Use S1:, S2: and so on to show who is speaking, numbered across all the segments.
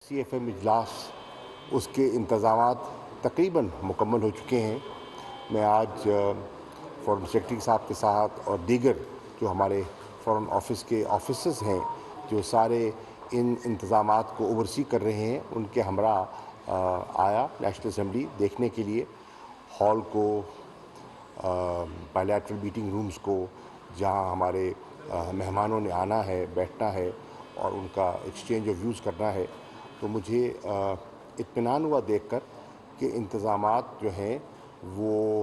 S1: CFM اجلاس اس کے انتظامات تقریباً مکمل ہو چکے ہیں۔ میں آج فورن سیکرٹری صاحب کے ساتھ اور دیگر جو ہمارے فورن آفس کے آفیسرز ہیں جو سارے ان انتظامات کو اوورسی کر رہے ہیں، ان کے ہمراہ آیا نیشنل اسمبلی دیکھنے کے لیے، ہال کو، بائیلیٹرل میٹنگ رومز کو، جہاں ہمارے مہمانوں نے آنا ہے، بیٹھنا ہے اور ان کا ایکسچینج آف ویوز کرنا ہے۔ تو مجھے اطمینان ہوا دیکھ کر کہ انتظامات جو ہیں وہ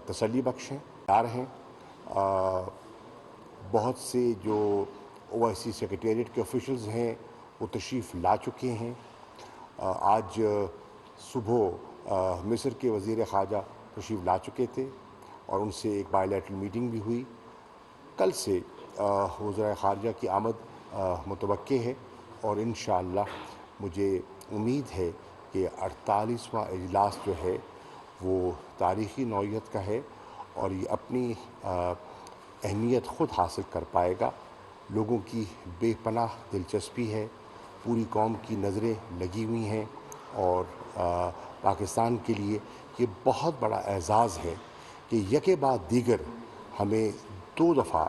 S1: تسلی بخش ہیں، تیار ہیں۔ بہت سے جو OIC سیکریٹریٹ کے آفیشلز ہیں وہ تشریف لا چکے ہیں۔ آج صبح مصر کے وزیر خارجہ تشریف لا چکے تھے اور ان سے ایک بائیلیٹرل میٹنگ بھی ہوئی۔ کل سے وزراء خارجہ کی آمد متوقع ہے اور انشاءاللہ مجھے امید ہے کہ 48واں اجلاس جو ہے وہ تاریخی نوعیت کا ہے اور یہ اپنی اہمیت خود حاصل کر پائے گا۔ لوگوں کی بے پناہ دلچسپی ہے، پوری قوم کی نظریں لگی ہوئی ہیں اور پاکستان کے لیے یہ بہت بڑا اعزاز ہے کہ یکے بعد دیگر ہمیں 2 دفعہ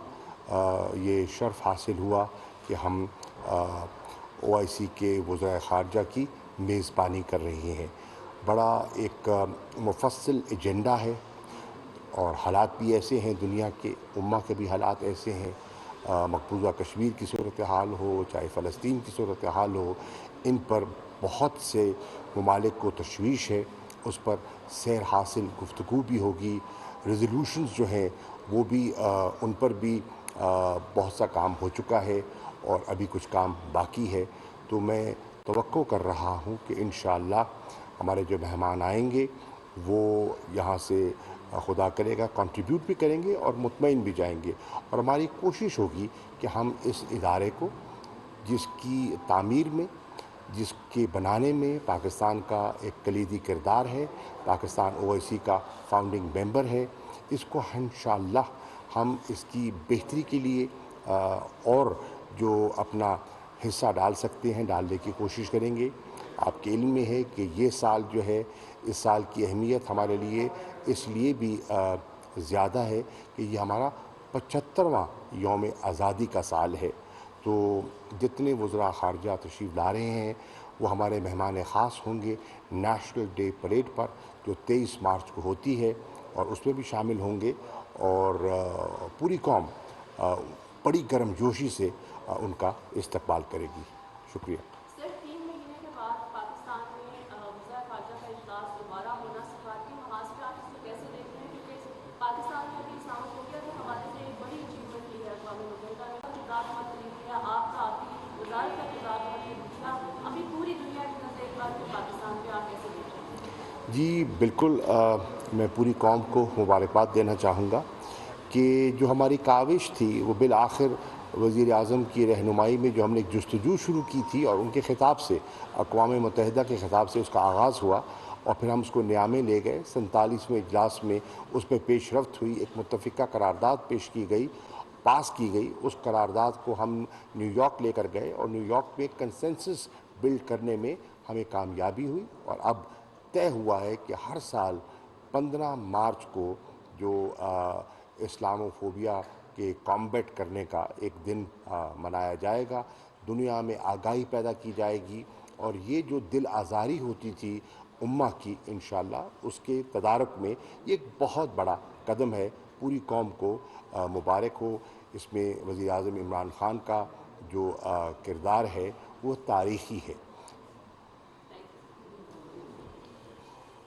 S1: یہ شرف حاصل ہوا کہ ہم OIC کے وزراء خارجہ کی میزبانی کر رہے ہیں۔ بڑا ایک مفصل ایجنڈا ہے اور حالات بھی ایسے ہیں، دنیا کے امہ کے بھی حالات ایسے ہیں، مقبوضہ کشمیر کی صورتحال ہو، چاہے فلسطین کی صورتحال ہو، ان پر بہت سے ممالک کو تشویش ہے، اس پر سیر حاصل گفتگو بھی ہوگی۔ ریزولوشنز جو ہیں وہ بھی ان پر بھی بہت سا کام ہو چکا ہے اور ابھی کچھ کام باقی ہے۔ تو میں توقع کر رہا ہوں کہ انشاءاللہ ہمارے جو مہمان آئیں گے وہ یہاں سے خدا کرے گا کنٹریبیوٹ بھی کریں گے اور مطمئن بھی جائیں گے، اور ہماری کوشش ہوگی کہ ہم اس ادارے کو، جس کی تعمیر میں، جس کے بنانے میں پاکستان کا ایک کلیدی کردار ہے، پاکستان OIC کا فاؤنڈنگ ممبر ہے، اس کو انشاءاللہ ہم اس کی بہتری کے لیے اور جو اپنا حصہ ڈال سکتے ہیں ڈالنے کی کوشش کریں گے۔ آپ کے علم میں ہے کہ یہ سال جو ہے، اس سال کی اہمیت ہمارے لیے اس لیے بھی زیادہ ہے کہ یہ ہمارا 75واں یوم آزادی کا سال ہے۔ تو جتنے وزراء خارجہ تشریف لا رہے ہیں وہ ہمارے مہمان خاص ہوں گے نیشنل ڈے پریڈ پر، جو 23 مارچ کو ہوتی ہے، اور اس میں بھی شامل ہوں گے اور پوری قوم بڑی گرم جوشی سے ان کا استقبال کرے گی۔ شکریہ۔
S2: سر، 3 مہینے کے بعد پاکستان میں وزراء خارجہ کا اجلاس دوبارہ ہونا سفارتی محاذ پہ آپ اس کو کیسے دیکھتے ہیں؟ کیونکہ پاکستان نے ابھی اسلاموفوبیا کے حوالے سے ایک بڑی اچیومنٹ کی ہے، اقوام متحدہ نے خطاب خطیب کیا، آپ کا آپ کی وزارت کا خطاب خطیب کیا، ابھی پوری دنیا کی نظر ایک بار پھر پاکستان پہ آپ کیسے دیکھ رہے ہیں؟
S1: جی بالکل، میں پوری قوم کو مبارکباد دینا چاہوں گا کہ جو ہماری کاوش تھی وہ بالآخر وزیر اعظم کی رہنمائی میں جو ہم نے ایک جستجو شروع کی تھی اور ان کے خطاب سے، اقوام متحدہ کے خطاب سے اس کا آغاز ہوا اور پھر ہم اس کو نیامے لے گئے۔ 47ویں اجلاس میں اس پہ پیش رفت ہوئی، ایک متفقہ قرارداد پیش کی گئی، پاس کی گئی۔ اس قرارداد کو ہم نیو یارک لے کر گئے اور نیو یارک میں کنسنسس بلڈ کرنے میں ہمیں کامیابی ہوئی، اور اب طے ہوا ہے کہ ہر سال 15 مارچ کو جو اسلاموفوبیا کے کامبیٹ کرنے کا ایک دن منایا جائے گا، دنیا میں آگاہی پیدا کی جائے گی، اور یہ جو دل آزاری ہوتی تھی امہ کی، انشاءاللہ اس کے تدارک میں یہ ایک بہت بڑا قدم ہے۔ پوری قوم کو مبارک ہو۔ اس میں وزیر اعظم عمران خان کا جو کردار ہے وہ تاریخی ہے۔